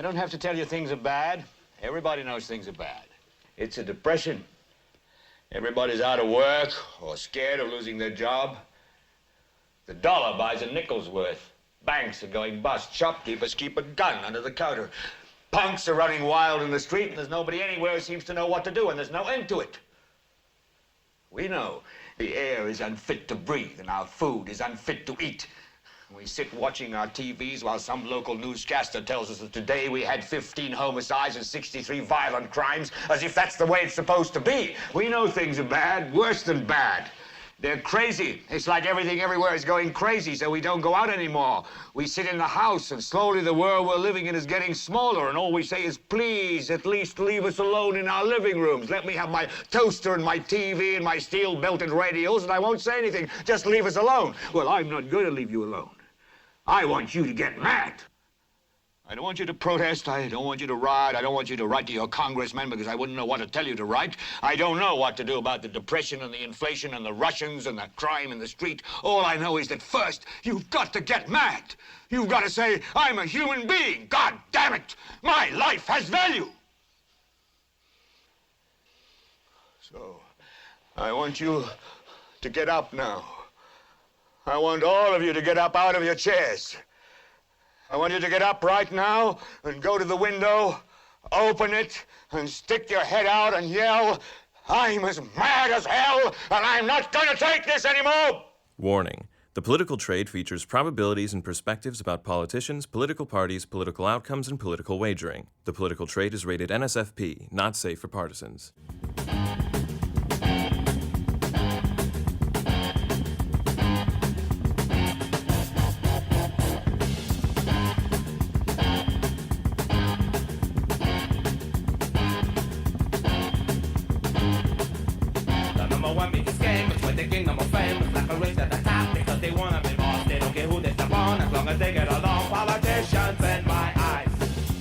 I don't have to tell you things are bad. Everybody knows things are bad. It's a depression. Everybody's out of work or scared of losing their job. The dollar buys a nickel's worth. Banks are going bust. Shopkeepers keep a gun under the counter. Punks are running wild in the street, and there's nobody anywhere who seems to know what to do, and there's no end to it. We know the air is unfit to breathe, and our food is unfit to eat. We sit watching our TVs while some local newscaster tells us that today we had 15 homicides and 63 violent crimes, as if that's the way it's supposed to be. We know things are bad, worse than bad. They're crazy. It's like everything everywhere is going crazy, so we don't go out anymore. We sit in the house, and slowly the world we're living in is getting smaller, and all we say is, please, at least leave us alone in our living rooms. Let me have my toaster and my TV and my steel-belted radios, and I won't say anything. Just leave us alone. Well, I'm not going to leave you alone. I want you to get mad. I don't want you to protest. I don't want you to riot. I don't want you to write to your congressman because I wouldn't know what to tell you to write. I don't know what to do about the depression and the inflation and the Russians and the crime in the street. All I know is that first, you've got to get mad. You've got to say, I'm a human being. God damn it. My life has value. So, I want you to get up now. I want all of you to get up out of your chairs. I want you to get up right now and go to the window, open it, and stick your head out and yell, I'm as mad as hell, and I'm not going to take this anymore! Warning. The Political Trade features probabilities and perspectives about politicians, political parties, political outcomes, and political wagering. The Political Trade is rated NSFP, not safe for partisans.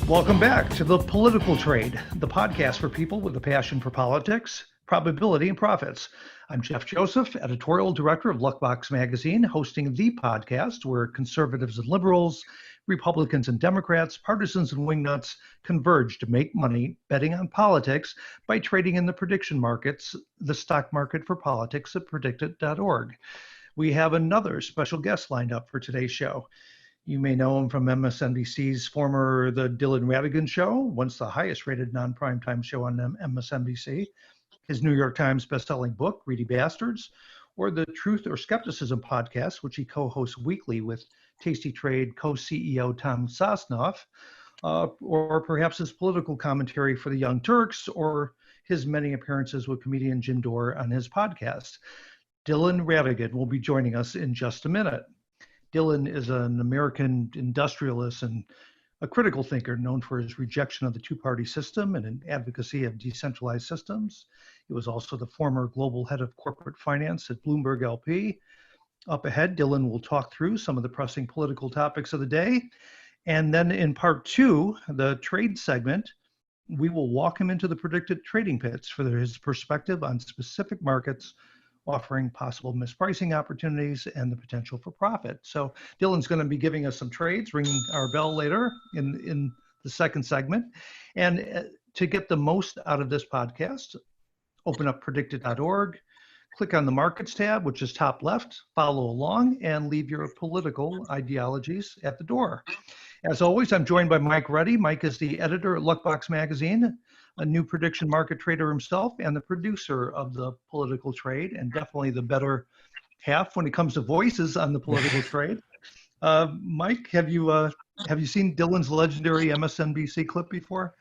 Welcome back to The Political Trade, the podcast for people with a passion for politics, probability, and profits. I'm Jeff Joseph, editorial director of Luckbox magazine, hosting the podcast where conservatives and liberals, Republicans and Democrats, partisans and wingnuts converge to make money betting on politics by trading in the prediction markets, the stock market for politics at predictit.org. We have another special guest lined up for today's show. You may know him from MSNBC's former The Dylan Ratigan Show, once the highest rated non-primetime show on MSNBC, his New York Times bestselling book, Greedy Bastards, or the Truth or Skepticism podcast, which he co-hosts weekly with Tasty Trade co-CEO Tom Sosnoff, or perhaps his political commentary for the Young Turks, or his many appearances with comedian Jim Dore on his podcast. Dylan Ratigan will be joining us in just a minute. Dylan is an American industrialist and a critical thinker known for his rejection of the two-party system and an advocacy of decentralized systems. He was also the former global head of corporate finance at Bloomberg LP. Up ahead, Dylan will talk through some of the pressing political topics of the day. And then in part two, the trade segment, we will walk him into the predicted trading pits for his perspective on specific markets, offering possible mispricing opportunities and the potential for profit. So Dylan's going to be giving us some trades, ringing our bell later in the second segment. And to get the most out of this podcast, open up predictit.org, click on the Markets tab, which is top left, follow along, and leave your political ideologies at the door. As always, I'm joined by Mike Ruddy. Mike is the editor at Luckbox magazine, a new prediction market trader himself, and the producer of The Political Trade, and definitely the better half when it comes to voices on The Political Trade. Mike, have you seen Dylan's legendary MSNBC clip before?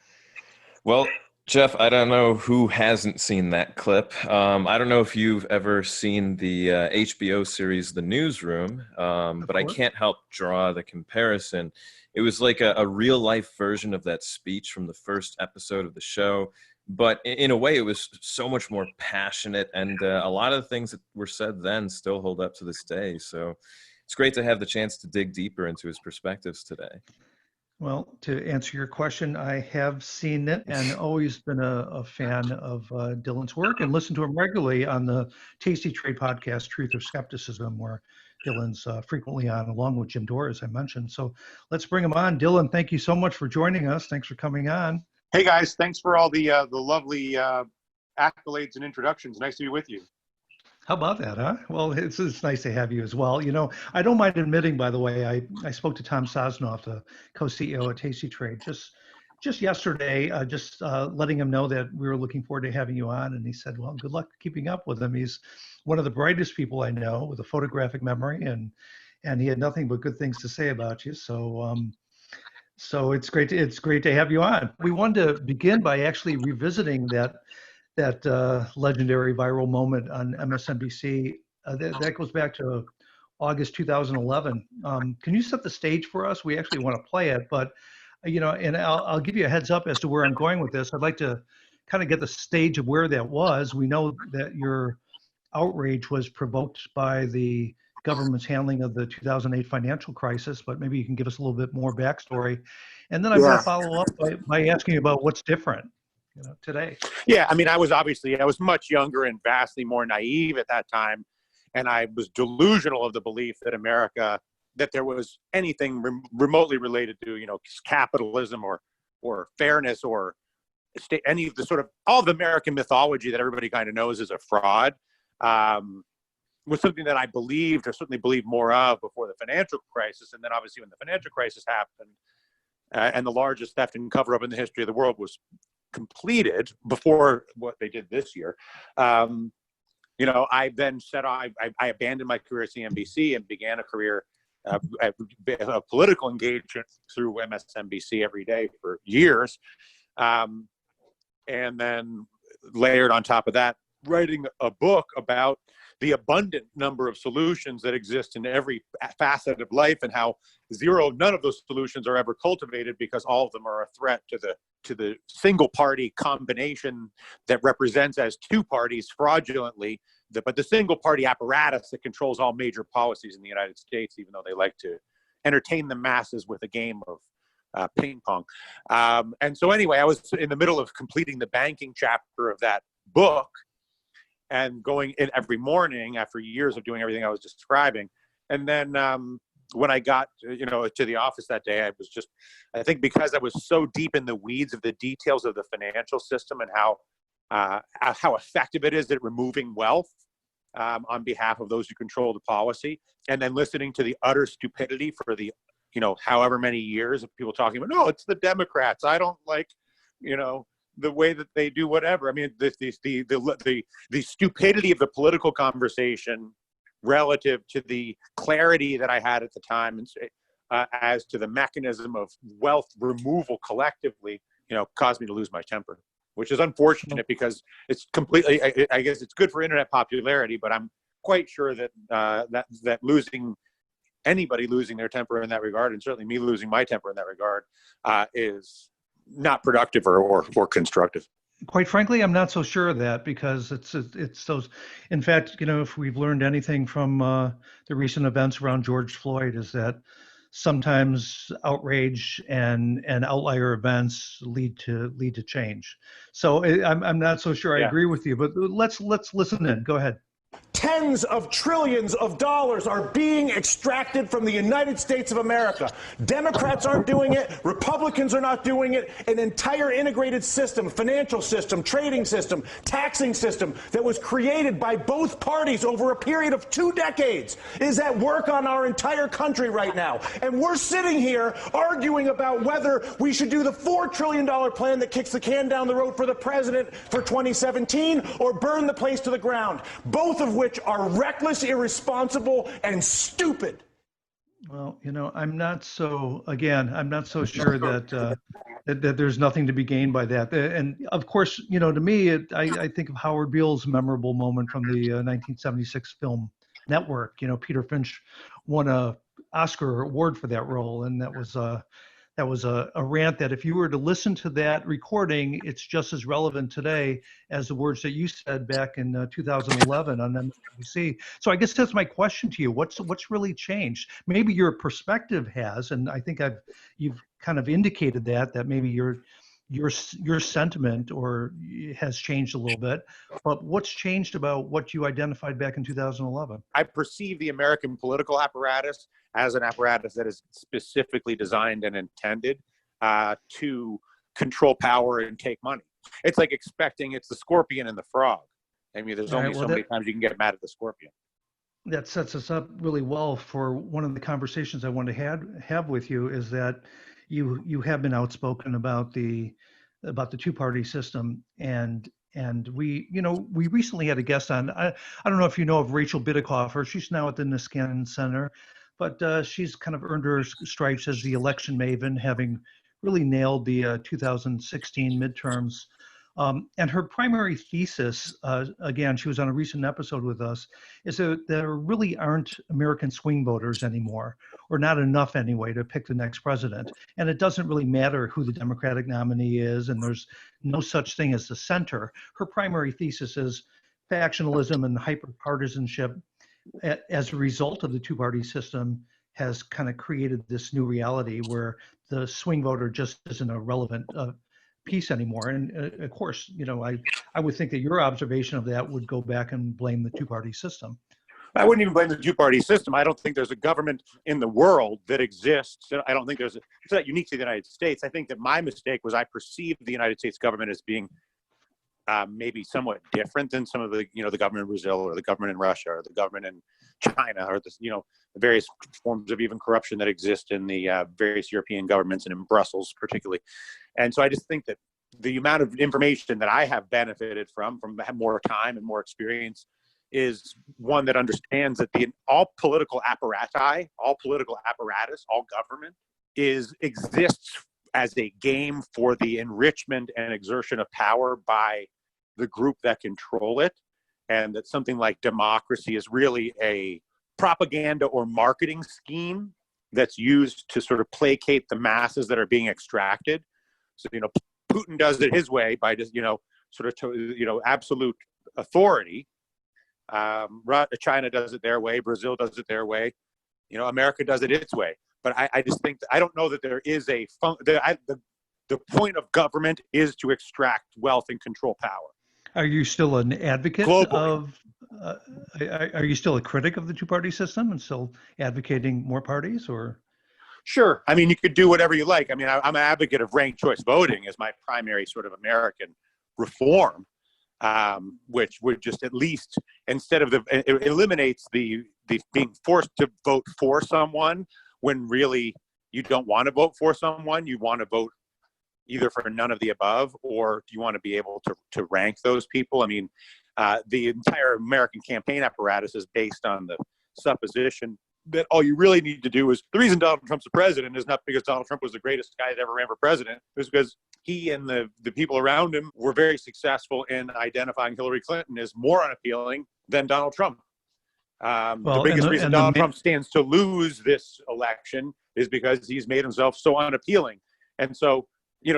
Well, Jeff, I don't know who hasn't seen that clip. I don't know if you've ever seen the HBO series The Newsroom, but I can't help draw the comparison. It was like a real-life version of that speech from the first episode of the show, but in a way it was so much more passionate, and a lot of the things that were said then still hold up to this day. So it's great to have the chance to dig deeper into his perspectives today. Well, to answer your question, I have seen it and always been a fan of Dylan's work and listen to him regularly on the Tasty Trade podcast, Truth or Skepticism, where Dylan's frequently on, along with Jim Dore, as I mentioned. So let's bring him on. Dylan, thank you so much for joining us. Thanks for coming on. Hey guys, thanks for all the lovely accolades and introductions. Nice to be with you. How about that, huh? Well, it's nice to have you as well. You know, I don't mind admitting, by the way, I spoke to Tom Sosnoff, the co-CEO at Tasty Trade, just yesterday, letting him know that we were looking forward to having you on. And he said, well, good luck keeping up with him. He's one of the brightest people I know with a photographic memory, and he had nothing but good things to say about you. So it's great to have you on. We wanted to begin by actually revisiting that legendary viral moment on MSNBC. That goes back to August 2011. Can you set the stage for us? We actually want to play it, but and I'll give you a heads up as to where I'm going with this. I'd like to kind of get the stage of where that was. We know that your outrage was provoked by the government's handling of the 2008 financial crisis, but maybe you can give us a little bit more backstory. And then I'm going to follow up by asking you about what's different today. Yeah, I mean, I was much younger and vastly more naive at that time. And I was delusional of the belief that there was anything remotely related to, capitalism or fairness or any of the sort of all of American mythology that everybody kind of knows is a fraud. Was something that I believed, or certainly believed more of, before the financial crisis. And then obviously when the financial crisis happened and the largest theft and cover up in the history of the world was completed before what they did this year, I then said I abandoned my career at CNBC and began a career of political engagement through MSNBC every day for years, and then layered on top of that, writing a book about the abundant number of solutions that exist in every facet of life, and how none of those solutions are ever cultivated because all of them are a threat to the single party combination that represents as two parties fraudulently, but the single party apparatus that controls all major policies in the United States, even though they like to entertain the masses with a game of ping pong. And so anyway, I was in the middle of completing the banking chapter of that book, and going in every morning after years of doing everything I was describing. And then when I got to the office that day, I think because I was so deep in the weeds of the details of the financial system and how effective it is at removing wealth on behalf of those who control the policy, and then listening to the utter stupidity for the however many years of people talking about, no, it's the Democrats, I don't like the way that they do whatever. I mean, the stupidity of the political conversation relative to the clarity that I had at the time, and as to the mechanism of wealth removal collectively, caused me to lose my temper, which is unfortunate because it's completely, I guess it's good for internet popularity, but I'm quite sure that that anybody losing their temper in that regard, and certainly me losing my temper in that regard, is not productive or constructive. Quite frankly, I'm not so sure of that, because it's those. In fact, if we've learned anything from the recent events around George Floyd, is that sometimes outrage and outlier events lead to change. So I'm not so sure I agree with you, but let's listen in. Go ahead. Tens of trillions of dollars are being extracted from the United States of America. Democrats aren't doing it. Republicans are not doing it. An entire integrated system, financial system, trading system, taxing system that was created by both parties over a period of 2 decades is at work on our entire country right now. And we're sitting here arguing about whether we should do the $4 trillion plan that kicks the can down the road for the president for 2017 or burn the place to the ground, both of which are reckless, irresponsible, and stupid. Well, I'm not so sure that that there's nothing to be gained by that. And of course, to me, I think of Howard Beale's memorable moment from the 1976 film Network. Peter Finch won an Oscar award for that role, and that was a rant that, if you were to listen to that recording, it's just as relevant today as the words that you said back in 2011 on MSNBC. So I guess that's my question to you. What's really changed? Maybe your perspective has, and I think you've kind of indicated that maybe your sentiment or has changed a little bit. But what's changed about what you identified back in 2011? I perceive the American political apparatus as an apparatus that is specifically designed and intended to control power and take money. It's like expecting it's the scorpion and the frog. I mean, there's only so many times you can get mad at the scorpion. That sets us up really well for one of the conversations I want to have with you, is that you have been outspoken about the two-party system, and we recently had a guest on. I don't know if you know of Rachel Bidikofer. She's now at the Niskanen Center, but she's kind of earned her stripes as the election maven, having really nailed the 2016 midterms. And her primary thesis, again, she was on a recent episode with us, is that there really aren't American swing voters anymore, or not enough anyway, to pick the next president. And it doesn't really matter who the Democratic nominee is, and there's no such thing as the center. Her primary thesis is factionalism and hyperpartisanship as a result of the two-party system has kind of created this new reality where the swing voter just isn't a relevant piece anymore. And of course, I would think that your observation of that would go back and blame the two-party system. I wouldn't even blame the two-party system. I don't think there's a government in the world that exists. I don't think it's not unique to the United States. I think that my mistake was I perceived the United States government as being maybe somewhat different than some of the government in Brazil, or the government in Russia, or the government in China, or the various forms of even corruption that exist in the various European governments and in Brussels particularly. And so I just think that the amount of information that I have benefited from more time and more experience is one that understands that all political apparatus, all government exists as a game for the enrichment and exertion of power by the group that control it, and that something like democracy is really a propaganda or marketing scheme that's used to sort of placate the masses that are being extracted. So, Putin does it his way by just, absolute authority. China does it their way. Brazil does it their way. America does it its way. But I just think I don't know that there is the point of government is to extract wealth and control power. Are you still an advocate globally are you still a critic of the two-party system and still advocating more parties, or? Sure. I mean, you could do whatever you like. I mean, I'm an advocate of ranked choice voting as my primary sort of American reform, which would just at least, instead of it eliminates the being forced to vote for someone when really you don't want to vote for someone. You want to vote either for none of the above, or do you want to be able to rank those people? I mean, the entire American campaign apparatus is based on the supposition that all you really need to do is, the reason Donald Trump's the president is not because Donald Trump was the greatest guy that ever ran for president. It's because he and the people around him were very successful in identifying Hillary Clinton as more unappealing than Donald Trump. The biggest reason Donald Trump stands to lose this election is because he's made himself so unappealing. And so,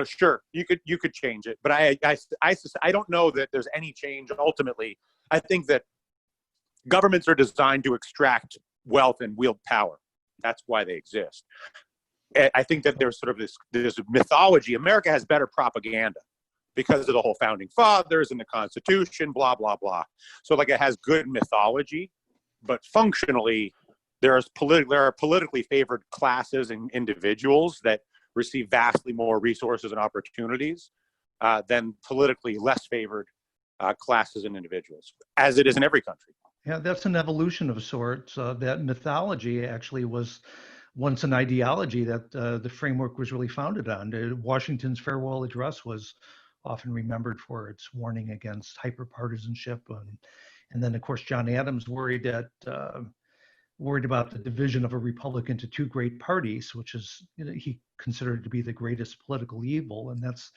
sure, you could change it, but I don't know that there's any change ultimately. I think that governments are designed to extract wealth and wield power. That's why they exist. I think that there's sort of this mythology. America has better propaganda because of the whole founding fathers and the Constitution, blah, blah, blah. So it has good mythology, but functionally there are politically favored classes and individuals that receive vastly more resources and opportunities than politically less favored classes and individuals, as it is in every country. Yeah, that's an evolution of sorts. That mythology actually was once an ideology that the framework was really founded on. Washington's farewell address was often remembered for its warning against hyperpartisanship. And then, of course, John Adams worried about the division of a republic into two great parties, which is he considered to be the greatest political evil. And that's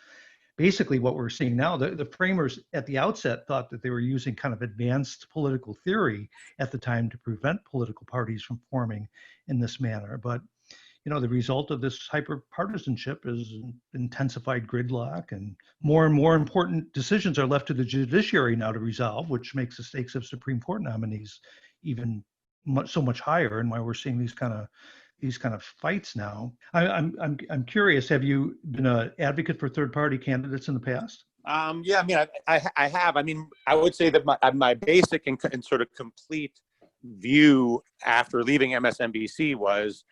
basically what we're seeing now. The framers at the outset thought that they were using kind of advanced political theory at the time to prevent political parties from forming in this manner. But, the result of this hyperpartisanship is intensified gridlock, and more important decisions are left to the judiciary now to resolve, which makes the stakes of Supreme Court nominees even so much higher, and why we're seeing these kind of these kind of fights now. I'm curious. Have you been an advocate for third-party candidates in the past? Yeah, I mean, I have. I mean, I would say that my basic and sort of complete view after leaving MSNBC was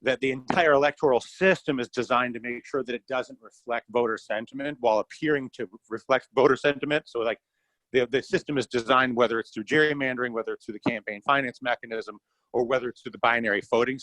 that the entire electoral system is designed to make sure that it doesn't reflect voter sentiment while appearing to reflect voter sentiment. So like the system is designed, whether it's through gerrymandering, whether it's through the campaign finance mechanism, or whether it's through the binary voting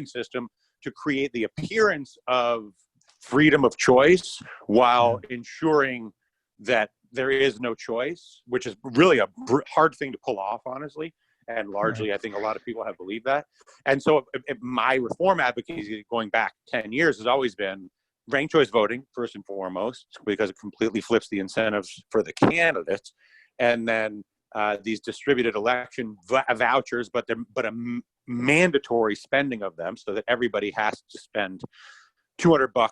system, to create the appearance of freedom of choice while ensuring that there is no choice, which is really a hard thing to pull off, honestly. And largely, I think a lot of people have believed that. And so my reform advocacy going back 10 years has always been ranked choice voting, first and foremost, because it completely flips the incentives for the candidates. And then these distributed election vouchers, but a mandatory spending of them so that everybody has to spend $200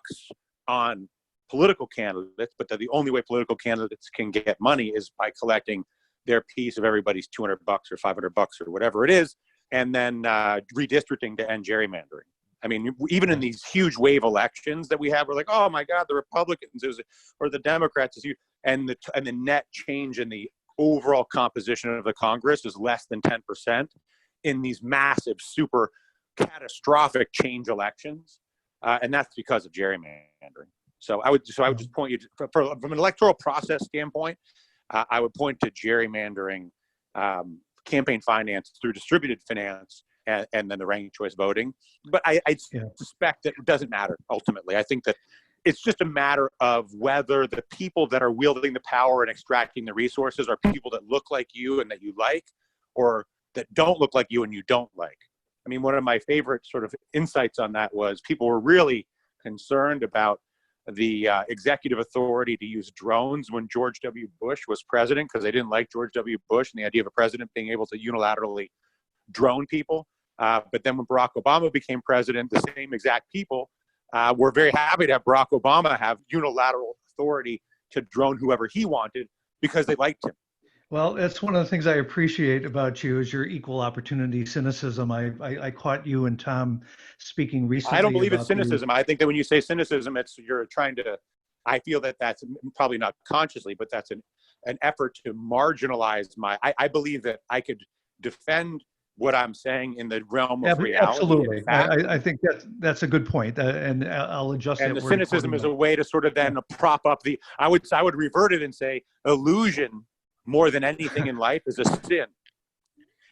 on political candidates, but that the only way political candidates can get money is by collecting their piece of everybody's $200 or $500 or whatever it is, and then redistricting to end gerrymandering. I mean, even in these huge wave elections that we have, we're like, oh my God, the Republicans or the Democrats is huge, and the net change in the overall composition of the Congress is less than 10% in these massive, super catastrophic change elections, and that's because of gerrymandering. So I would just point you to, from an electoral process standpoint, I would point to gerrymandering, campaign finance through distributed finance, and then the ranked choice voting. But I suspect that it doesn't matter ultimately. I think that it's just a matter of whether the people that are wielding the power and extracting the resources are people that look like you and that you like, or that don't look like you and you don't like. I mean, one of my favorite sort of insights on that was people were really concerned about the executive authority to use drones when George W. Bush was president, because they didn't like George W. Bush and the idea of a president being able to unilaterally drone people. But then when Barack Obama became president, the same exact people were very happy to have Barack Obama have unilateral authority to drone whoever he wanted because they liked him. Well, that's one of the things I appreciate about you is your equal opportunity cynicism. I caught you and Tom speaking recently. I don't believe it's cynicism. I think that when you say cynicism, you're trying to, I feel that that's probably not consciously, but that's an effort to marginalize I believe that I could defend what I'm saying in the realm of reality. Absolutely. I think that's a good point, and I'll adjust that. And the cynicism is a way to sort of then prop up I would revert it and say illusion more than anything in life is a sin.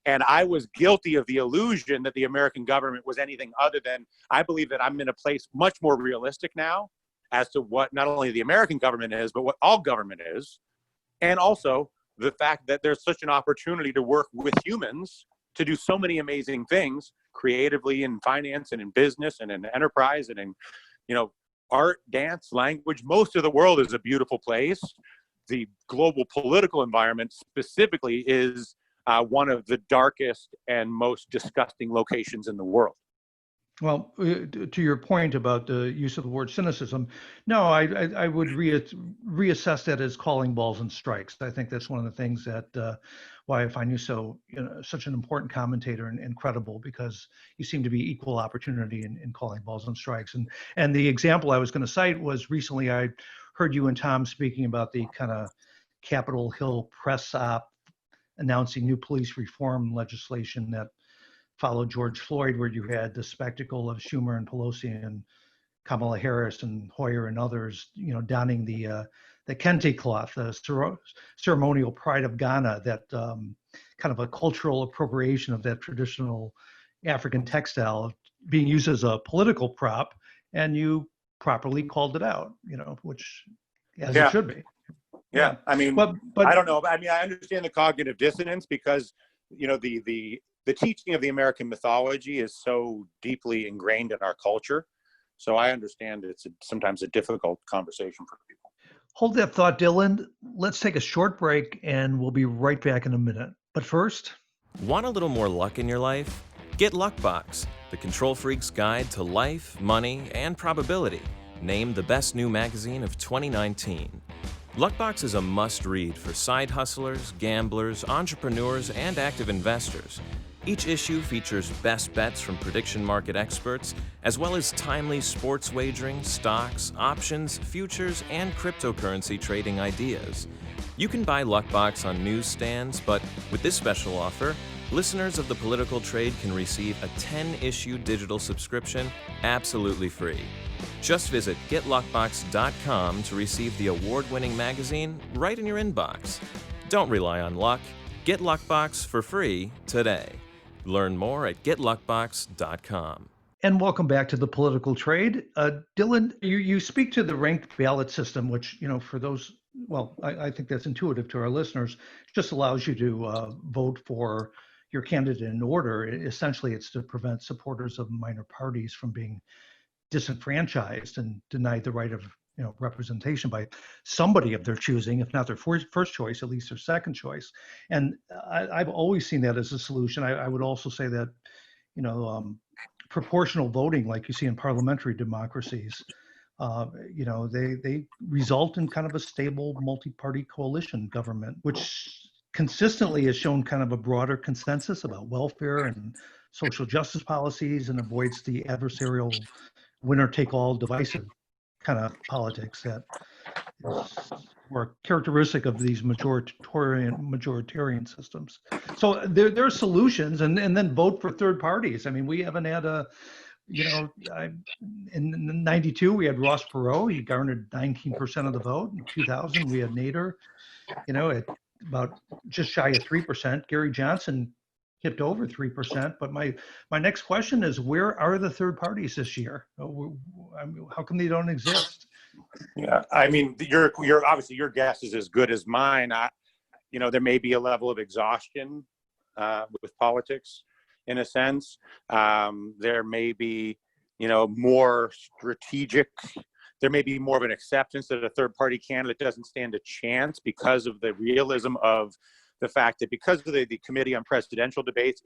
And I was guilty of the illusion that the American government was anything other than, I believe that I'm in a place much more realistic now as to what not only the American government is, but what all government is. And also the fact that there's such an opportunity to work with humans to do so many amazing things creatively in finance and in business and in enterprise and in, art, dance, language. Most of the world is a beautiful place. The global political environment specifically is one of the darkest and most disgusting locations in the world. Well, to your point about the use of the word cynicism, no, I would reassess that as calling balls and strikes. I think that's one of the things that why I find you so such an important commentator and credible, because you seem to be equal opportunity in calling balls and strikes. And the example I was going to cite was recently I heard you and Tom speaking about the kind of Capitol Hill press op announcing new police reform legislation that followed George Floyd, where you had the spectacle of Schumer and Pelosi and Kamala Harris and Hoyer and others, donning the kente cloth, the ceremonial pride of Ghana, that kind of a cultural appropriation of that traditional African textile being used as a political prop, and you properly called it out, which as it should be. Yeah. I mean, but I don't know. I mean, I understand the cognitive dissonance because, the teaching of the American mythology is so deeply ingrained in our culture. So I understand it's sometimes a difficult conversation for people. Hold that thought, Dylan. Let's take a short break and we'll be right back in a minute. But first, want a little more luck in your life? Get Luckbox, the control freak's guide to life, money, and probability. Named the best new magazine of 2019. Luckbox is a must-read for side hustlers, gamblers, entrepreneurs, and active investors. Each issue features best bets from prediction market experts, as well as timely sports wagering, stocks, options, futures, and cryptocurrency trading ideas. You can buy Luckbox on newsstands, but with this special offer, listeners of The Political Trade can receive a 10-issue digital subscription absolutely free. Just visit getluckbox.com to receive the award-winning magazine right in your inbox. Don't rely on luck. Get Luckbox for free today. Learn more at getluckbox.com. And welcome back to The Political Trade. Dylan, you speak to the ranked ballot system, which, for those, well, I think that's intuitive to our listeners, just allows you to vote for your candidate in order. Essentially, it's to prevent supporters of minor parties from being disenfranchised and denied the right of representation by somebody of their choosing, if not their first choice, at least their second choice. And I've always seen that as a solution. I would also say that, proportional voting, like you see in parliamentary democracies, they result in kind of a stable multi-party coalition government, which consistently has shown kind of a broader consensus about welfare and social justice policies and avoids the adversarial winner-take-all divisive kind of politics that were characteristic of these majoritarian systems. So there are solutions, and then vote for third parties. I mean, we haven't had in '92 we had Ross Perot. He garnered 19% of the vote. In 2000 we had Nader, at about just shy of 3%. Gary Johnson tipped over 3%. But my next question is, where are the third parties this year? How come they don't exist? Yeah, I mean, you're obviously your guess is as good as mine. There may be a level of exhaustion with politics, in a sense. There may be, more strategic. There may be more of an acceptance that a third-party candidate doesn't stand a chance because of the realism of the fact that because of the Committee on Presidential Debates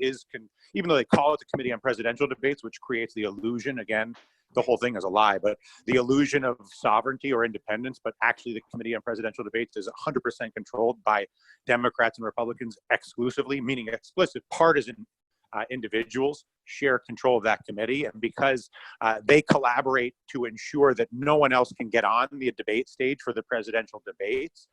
even though they call it the Committee on Presidential Debates, which creates the illusion, again, the whole thing is a lie, but the illusion of sovereignty or independence, but actually the Committee on Presidential Debates is 100% controlled by Democrats and Republicans exclusively, meaning explicit partisan individuals share control of that committee. And because they collaborate to ensure that no one else can get on the debate stage for the presidential debates.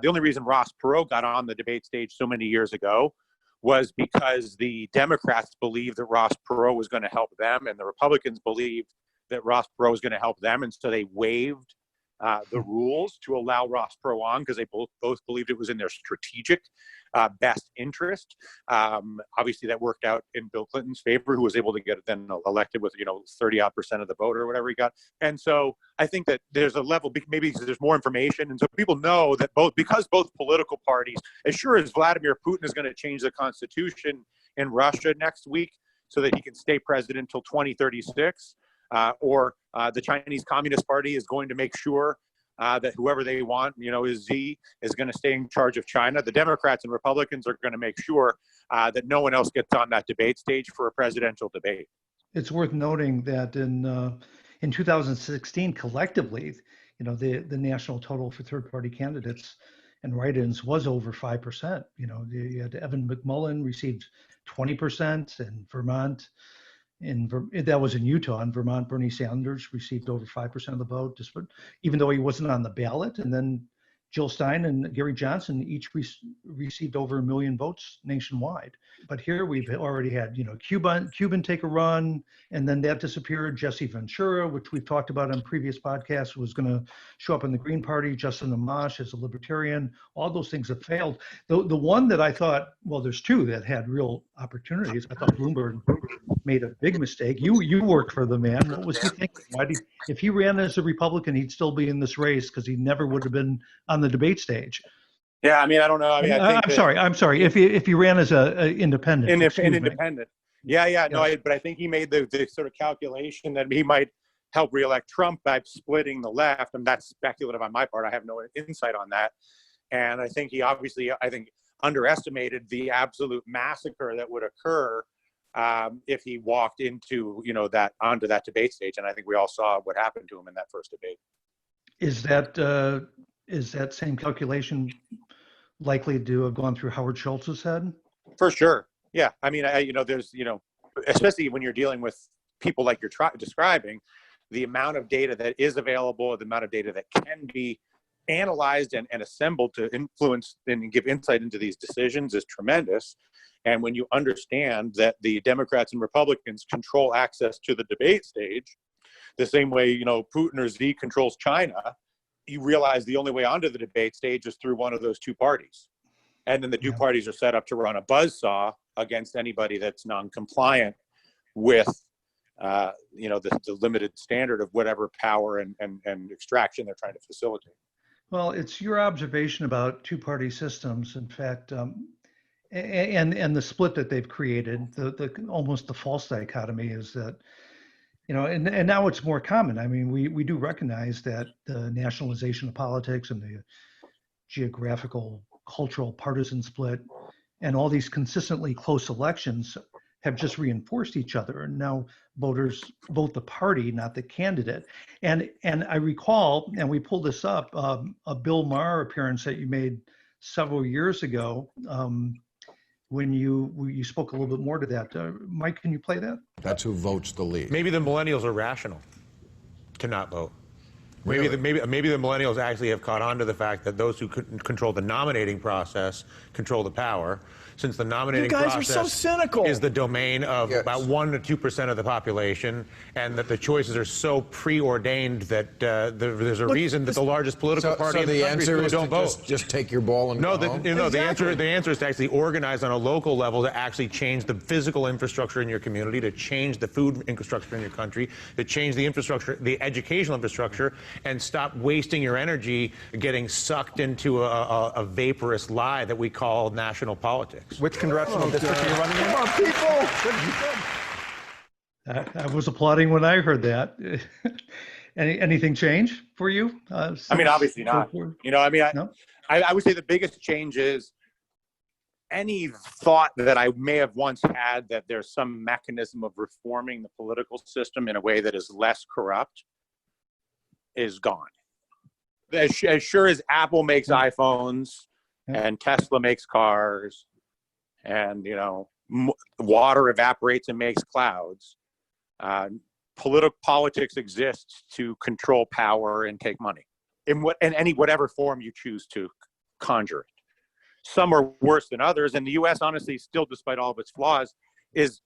The only reason Ross Perot got on the debate stage so many years ago was because the Democrats believed that Ross Perot was going to help them, and the Republicans believed that Ross Perot was going to help them, and so they waived the rules to allow Ross Perot on because they both believed it was in their strategic best interest. Obviously, that worked out in Bill Clinton's favor, who was able to get then elected with 30% of the vote or whatever he got. And so I think that there's a level, maybe because there's more information, and so people know that because both political parties, as sure as Vladimir Putin is going to change the constitution in Russia next week so that he can stay president until 2036. Or the Chinese Communist Party is going to make sure that whoever they want, is going to stay in charge of China. The Democrats and Republicans are going to make sure that no one else gets on that debate stage for a presidential debate. It's worth noting that in 2016, collectively, the national total for third-party candidates and write-ins was over 5%. You had Evan McMullen received 20% in Vermont. That was in Utah. In Vermont, Bernie Sanders received over 5% of the vote, even though he wasn't on the ballot. And then Jill Stein and Gary Johnson each received over 1 million votes nationwide. But here we've already had, Cuban take a run, and then that disappeared. Jesse Ventura, which we've talked about on previous podcasts, was going to show up in the Green Party. Justin Amash as a libertarian. All those things have failed. The one that I thought, well, there's two that had real opportunities. I thought Bloomberg made a big mistake. You worked for the man. What was he thinking? If he ran as a Republican, he'd still be in this race because he never would have been on the debate stage. Yeah, I mean, I don't know. I mean, I'm sorry. If he ran as a independent, independent. Yeah. No, but I think he made the sort of calculation that he might help reelect Trump by splitting the left, and that's speculative on my part. I have no insight on that. And I think he obviously, underestimated the absolute massacre that would occur if he walked into onto that debate stage. And I think we all saw what happened to him in that first debate. Is that same calculation likely to have gone through Howard Schultz's head? For sure. Yeah, I mean, there's, especially when you're dealing with people like you're describing, the amount of data that is available, the amount of data that can be analyzed and assembled to influence and give insight into these decisions is tremendous. And when you understand that the Democrats and Republicans control access to the debate stage, the same way, Putin or Xi controls China, you realize the only way onto the debate stage is through one of those two parties. And then the two parties are set up to run a buzzsaw against anybody that's non-compliant with, the limited standard of whatever power and extraction they're trying to facilitate. Well, it's your observation about two-party systems, in fact, and the split that they've created, the almost the false dichotomy is that, and now it's more common. I mean, we do recognize that the nationalization of politics and the geographical, cultural, partisan split, and all these consistently close elections have just reinforced each other. And now voters vote the party, not the candidate. And I recall, and we pulled this up, a Bill Maher appearance that you made several years ago, when you spoke a little bit more to that. Mike, can you play that? That's who votes the lead. Maybe the millennials are rational to not vote. Maybe Really? maybe the millennials actually have caught on to the fact that those who control the nominating process control the power, since the nominating You guys process are so cynical. is the domain of Yes. about 1 to 2% of the population, and that the choices are so preordained that there's a reason that the largest political party So in the the country answer is don't to vote. just take your ball and No, go home? the answer is to actually organize on a local level to actually change the physical infrastructure in your community, to change the food infrastructure in your country, to change the infrastructure, the educational infrastructure, and stop wasting your energy getting sucked into a vaporous lie that we call national politics. Which congressional district are you running in? Come on, people. I was applauding when I heard that. Anything change for you? I mean, obviously not. No? I would say the biggest change is any thought that I may have once had that there's some mechanism of reforming the political system in a way that is less corrupt is gone. As sure as Apple makes iPhones and Tesla makes cars and, water evaporates and makes clouds, politics exists to control power and take money in whatever form you choose to conjure it. Some are worse than others, and the U.S. honestly, still, despite all of its flaws, is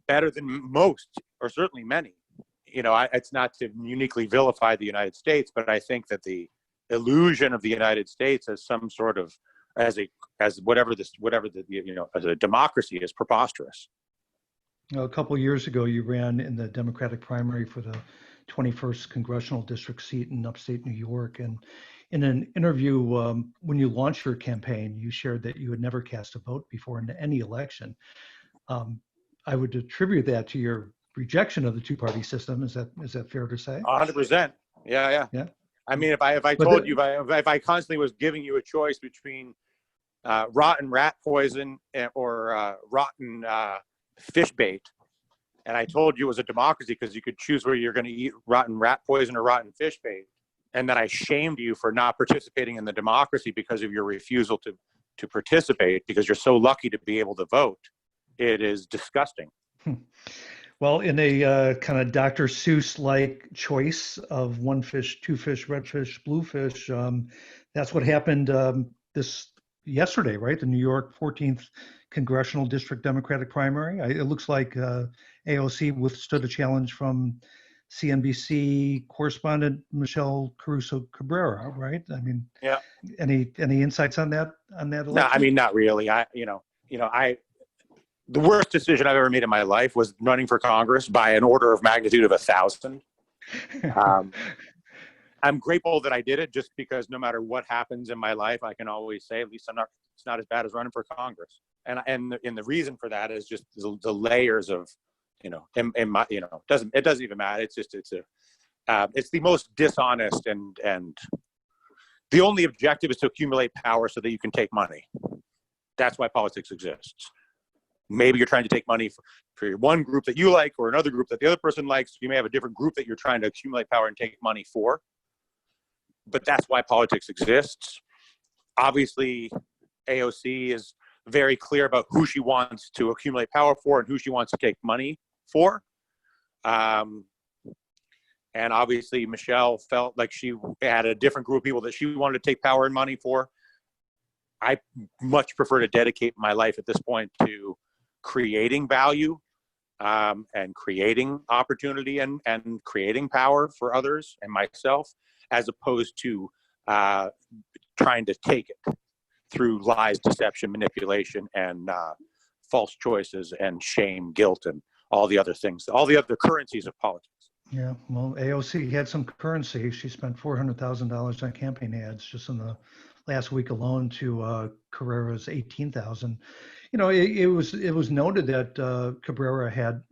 better than most, or certainly many. It's not to uniquely vilify the United States, but I think that the illusion of the United States as some sort of as a democracy is preposterous. A couple of years ago, you ran in the Democratic primary for the 21st congressional district seat in upstate New York. And in an interview, when you launched your campaign, you shared that you had never cast a vote before in any election. I would attribute that to your rejection of the two-party system. Is that fair to say? 100%. Yeah. I mean, if I constantly was giving you a choice between rotten rat poison or rotten fish bait, and I told you it was a democracy because you could choose whether you're going to eat rotten rat poison or rotten fish bait, and that I shamed you for not participating in the democracy because of your refusal to participate because you're so lucky to be able to vote, it is disgusting. Well, in a kind of Dr. Seuss-like choice of one fish, two fish, red fish, blue fish, that's what happened this yesterday, right? The New York 14th Congressional District Democratic primary. It looks like AOC withstood a challenge from CNBC correspondent Michelle Caruso Cabrera, right? I mean, yeah. Any insights on that election? No, I mean, not really. The worst decision I've ever made in my life was running for Congress by an order of magnitude of 1,000. I'm grateful that I did it, just because no matter what happens in my life, I can always say, at least it's not as bad as running for Congress. And the reason for that is just the layers of, it doesn't even matter. It's the most dishonest and the only objective is to accumulate power so that you can take money. That's why politics exists. Maybe you're trying to take money for one group that you like or another group that the other person likes. You may have a different group that you're trying to accumulate power and take money for. But that's why politics exists. Obviously, AOC is very clear about who she wants to accumulate power for and who she wants to take money for. And obviously, Michelle felt like she had a different group of people that she wanted to take power and money for. I much prefer to dedicate my life at this point to creating value and creating opportunity and creating power for others and myself, as opposed to trying to take it through lies, deception, manipulation, and false choices and shame, guilt, and all the other things, all the other currencies of politics. Yeah, well, AOC had some currency. She spent $400,000 on campaign ads just in the last week alone to Carrera's 18,000. You know, it was noted that Cabrera had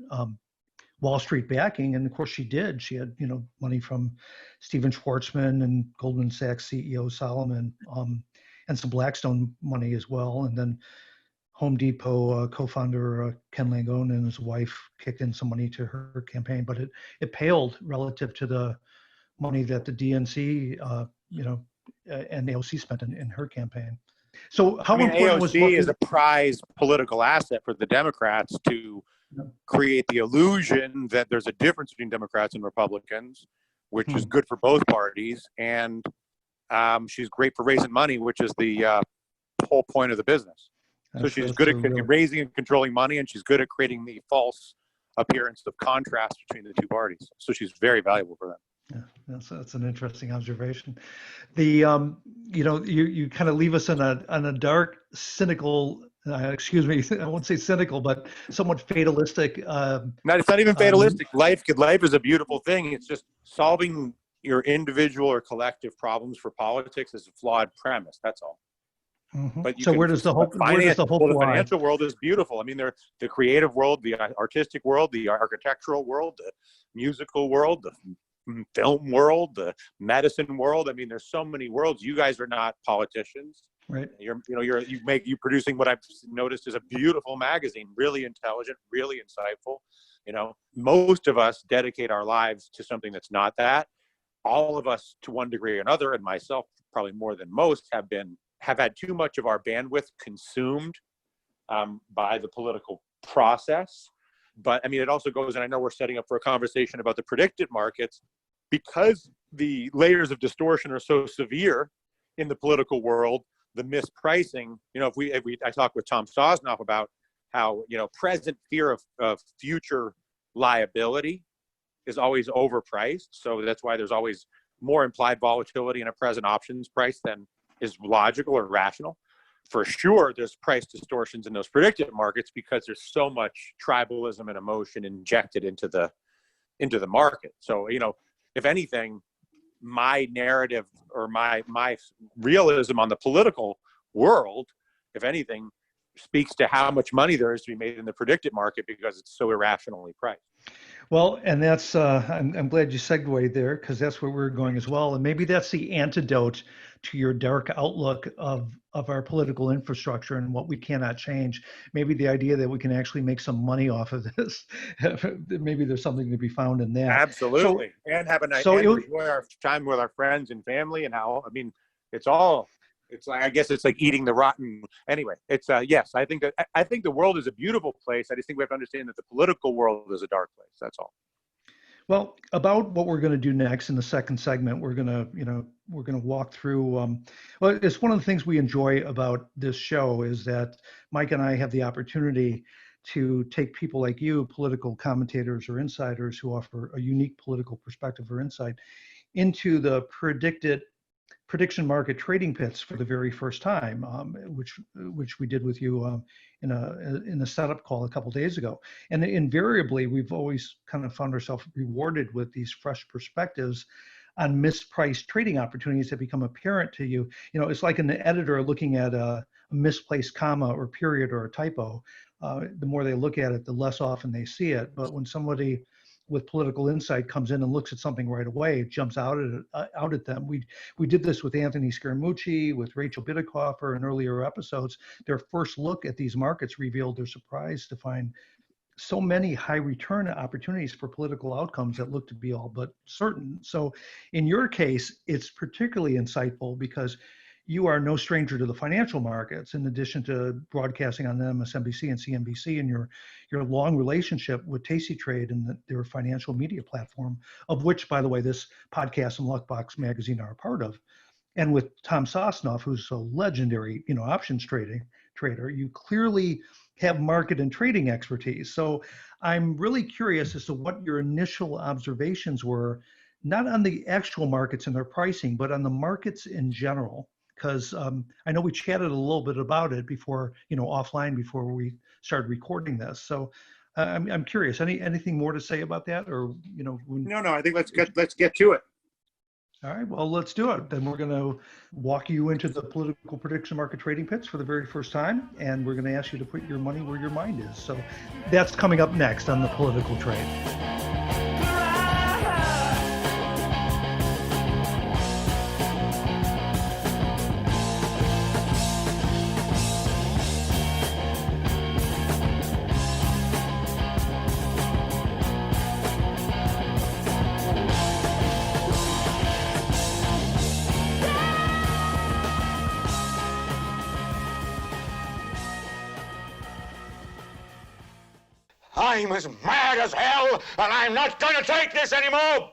Wall Street backing, and of course she did. She had, you know, money from Steven Schwartzman and Goldman Sachs CEO Solomon, and some Blackstone money as well, and then Home Depot co-founder Ken Langone and his wife kicked in some money to her campaign, but it paled relative to the money that the DNC, and AOC spent in her campaign. So how important was AOC is a prized political asset for the Democrats to create the illusion that there's a difference between Democrats and Republicans, which is good for both parties, and she's great for raising money, which is the whole point of the business. So she's good at raising and controlling money, and she's good at creating the false appearance of contrast between the two parties. So she's very valuable for them. Yeah, that's an interesting observation. The you kind of leave us on a dark, cynical. Excuse me, I won't say cynical, but somewhat fatalistic. It's not even fatalistic. Life is a beautiful thing. It's just solving your individual or collective problems for politics is a flawed premise. That's all. Mm-hmm. But so where does the hope lie? The financial world is beautiful. I mean, the creative world, the artistic world, the architectural world, the musical world, the film world, the medicine world. I mean, there's so many worlds. You guys are not politicians, right? You producing what I've noticed is a beautiful magazine, really intelligent, really insightful. You know, most of us dedicate our lives to something that's not that. All of us, to one degree or another, and myself probably more than most, have had too much of our bandwidth consumed by the political process. But I mean, it also goes, and I know we're setting up for a conversation about the predicted markets, because the layers of distortion are so severe in the political world, the mispricing, you know, I talked with Tom Sosnoff about how, you know, present fear of future liability is always overpriced. So that's why there's always more implied volatility in a present options price than is logical or rational. For sure, there's price distortions in those predictive markets because there's so much tribalism and emotion injected into the market. So, you know, if anything, my narrative or my realism on the political world, if anything, speaks to how much money there is to be made in the predicted market because it's so irrationally priced. Well, and that's I'm glad you segued there, because that's where we're going as well. And maybe that's the antidote to your dark outlook of our political infrastructure and what we cannot change. Maybe the idea that we can actually make some money off of this. Maybe there's something to be found in that. Absolutely. So, and have a nice enjoy our time with our friends and family, and how, I mean, it's like, I guess it's like eating the rotten. Anyway, it's yes, I think the world is a beautiful place. I just think we have to understand that the political world is a dark place. That's all. Well, about what we're going to do next in the second segment, we're going to walk through. Well, it's one of the things we enjoy about this show is that Mike and I have the opportunity to take people like you, political commentators or insiders who offer a unique political perspective or insight, into the prediction market trading pits for the very first time, which we did with you in a setup call a couple of days ago. And invariably, we've always kind of found ourselves rewarded with these fresh perspectives on mispriced trading opportunities that become apparent to you. You know, it's like an editor looking at a misplaced comma or period or a typo. The more they look at it, the less often they see it. But when somebody with political insight comes in and looks at something right away, it jumps out at them. We did this with Anthony Scaramucci, with Rachel Bidikofer in earlier episodes. Their first look at these markets revealed their surprise to find so many high return opportunities for political outcomes that look to be all but certain. So in your case, it's particularly insightful because you are no stranger to the financial markets, in addition to broadcasting on MSNBC and CNBC, and your long relationship with Tasty Trade and their financial media platform, of which, by the way, this podcast and Luckbox magazine are a part of. And with Tom Sosnoff, who's a legendary, options trader, you clearly have market and trading expertise. So I'm really curious as to what your initial observations were, not on the actual markets and their pricing, but on the markets in general. Because I know we chatted a little bit about it before, offline before we started recording this. So I'm curious. Anything more to say about that, or No. I think let's get to it. All right, well, let's do it. Then we're going to walk you into the political prediction market trading pits for the very first time, and we're going to ask you to put your money where your mind is. So that's coming up next on the political trade. I'm as mad as hell, and I'm not going to take this anymore!